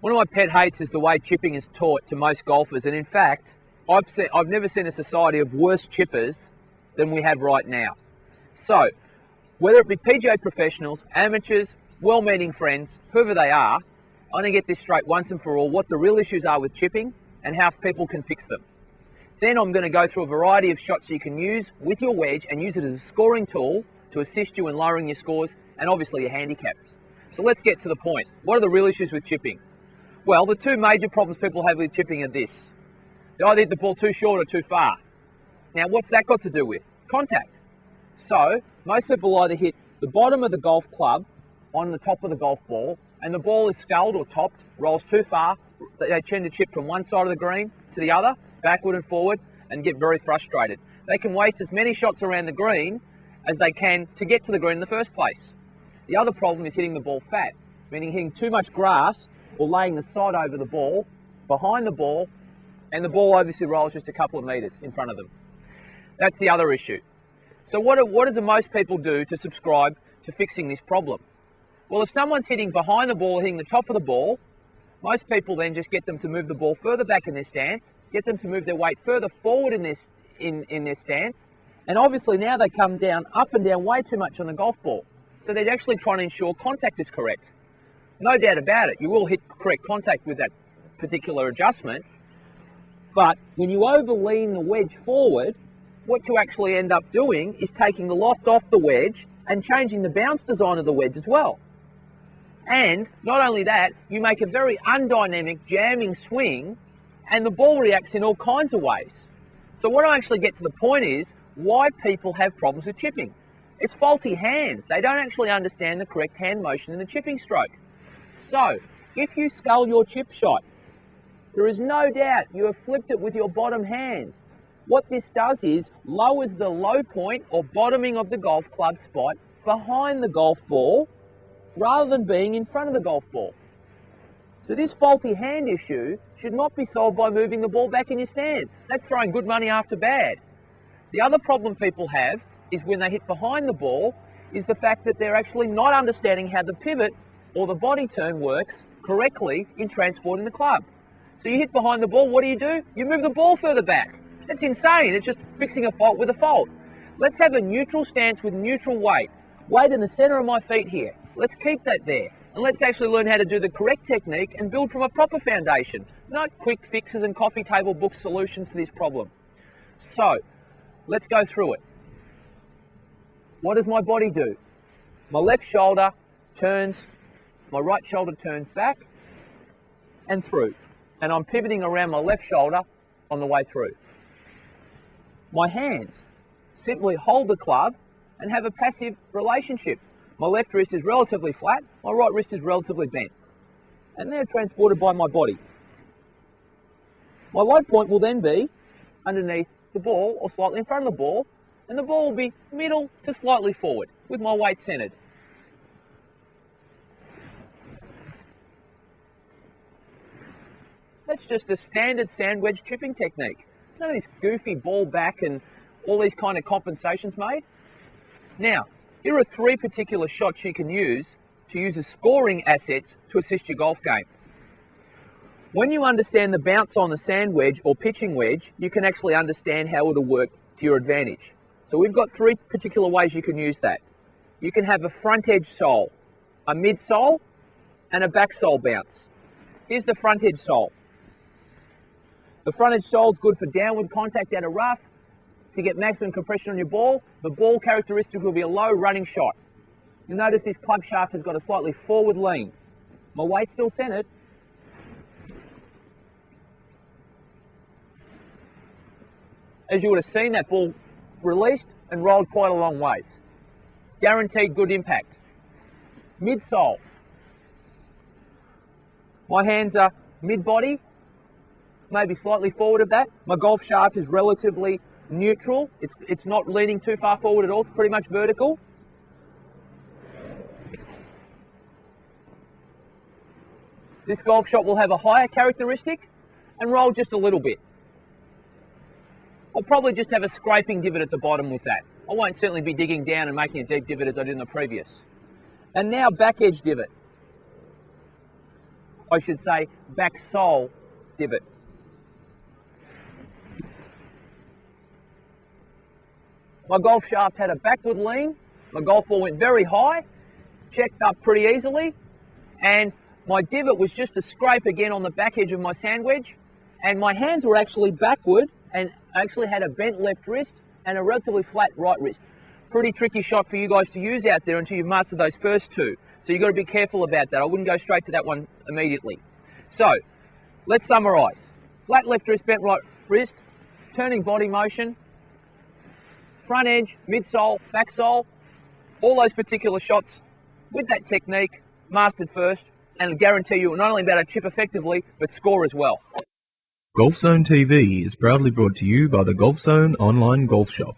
One of my pet hates is the way chipping is taught to most golfers, and in fact, I've never seen a society of worse chippers than we have right now. So, whether it be PGA professionals, amateurs, well-meaning friends, whoever they are, I want to get this straight once and for all, what the real issues are with chipping and how people can fix them. Then I'm going to go through a variety of shots you can use with your wedge and use it as a scoring tool to assist you in lowering your scores and obviously your handicap. So let's get to the point. What are the real issues with chipping? Well, the two major problems people have with chipping are this. They either hit the ball too short or too far. Now, what's that got to do with? Contact. So, most people either hit the bottom of the golf club on the top of the golf ball, and the ball is sculled or topped, rolls too far, they tend to chip from one side of the green to the other, backward and forward, and get very frustrated. They can waste as many shots around the green as they can to get to the green in the first place. The other problem is hitting the ball fat, meaning hitting too much grass or laying the sod over the ball, behind the ball, and the ball obviously rolls just a couple of metres in front of them. That's the other issue. So what do most people do to subscribe to fixing this problem? Well, if someone's hitting behind the ball, hitting the top of the ball, most people then just get them to move the ball further back in their stance, get them to move their weight further forward in their stance, and obviously now they come down, up and down way too much on the golf ball. So they're actually trying to ensure contact is correct. No doubt about it, you will hit correct contact with that particular adjustment, but when you overlean the wedge forward, what you actually end up doing is taking the loft off the wedge and changing the bounce design of the wedge as well. And not only that, you make a very undynamic jamming swing and the ball reacts in all kinds of ways. So what I actually get to the point is why people have problems with chipping. It's faulty hands. They don't actually understand the correct hand motion in the chipping stroke. So, if you scull your chip shot, there is no doubt you have flipped it with your bottom hand. What this does is lowers the low point or bottoming of the golf club spot behind the golf ball rather than being in front of the golf ball. So this faulty hand issue should not be solved by moving the ball back in your stance. That's throwing good money after bad. The other problem people have is when they hit behind the ball is the fact that they're actually not understanding how the pivot or the body turn works correctly in transporting the club. So you hit behind the ball, what do? You move the ball further back. That's insane. It's just fixing a fault with a fault. Let's have a neutral stance with neutral weight. Weight in the center of my feet here. Let's keep that there. And let's actually learn how to do the correct technique and build from a proper foundation. Not quick fixes and coffee table book solutions to this problem. So, let's go through it. What does my body do? My left shoulder turns, my right shoulder turns back and through. And I'm pivoting around my left shoulder on the way through. My hands simply hold the club and have a passive relationship. My left wrist is relatively flat, my right wrist is relatively bent. And they're transported by my body. My low point will then be underneath the ball or slightly in front of the ball, and the ball will be middle to slightly forward with my weight centered. That's just a standard sand wedge chipping technique. None of this goofy ball back and all these kind of compensations made. Now, here are 3 particular shots you can use to use as scoring assets to assist your golf game. When you understand the bounce on the sand wedge or pitching wedge, you can actually understand how it'll work to your advantage. So we've got 3 particular ways you can use that. You can have a front edge sole, a mid sole, and a back sole bounce. Here's the front edge sole. The front edge sole is good for downward contact out of rough to get maximum compression on your ball. The ball characteristic will be a low running shot. You'll notice this club shaft has got a slightly forward lean. My weight's still centered. As you would have seen, that ball released and rolled quite a long ways. Guaranteed good impact. Mid-sole. My hands are mid-body, maybe slightly forward of that. My golf shaft is relatively neutral. It's not leaning too far forward at all. It's pretty much vertical. This golf shot will have a higher characteristic and roll just a little bit. I'll probably just have a scraping divot at the bottom with that, I won't certainly be digging down and making a deep divot as I did in the previous. And now back edge divot. I should say back sole divot. My golf shaft had a backward lean. My golf ball went very high, checked up pretty easily, and my divot was just a scrape again on the back edge of my sand wedge, and my hands were actually backward and actually had a bent left wrist and a relatively flat right wrist. Pretty tricky shot for you guys to use out there until you've mastered those first two. So you've got to be careful about that. I wouldn't go straight to that one immediately. So let's summarise. Flat left wrist, bent right wrist, turning body motion, front edge, midsole, back sole, all those particular shots with that technique mastered first, and I guarantee you will not only be able to chip effectively, but score as well. Golf Zone TV is proudly brought to you by the Golf Zone online golf shop.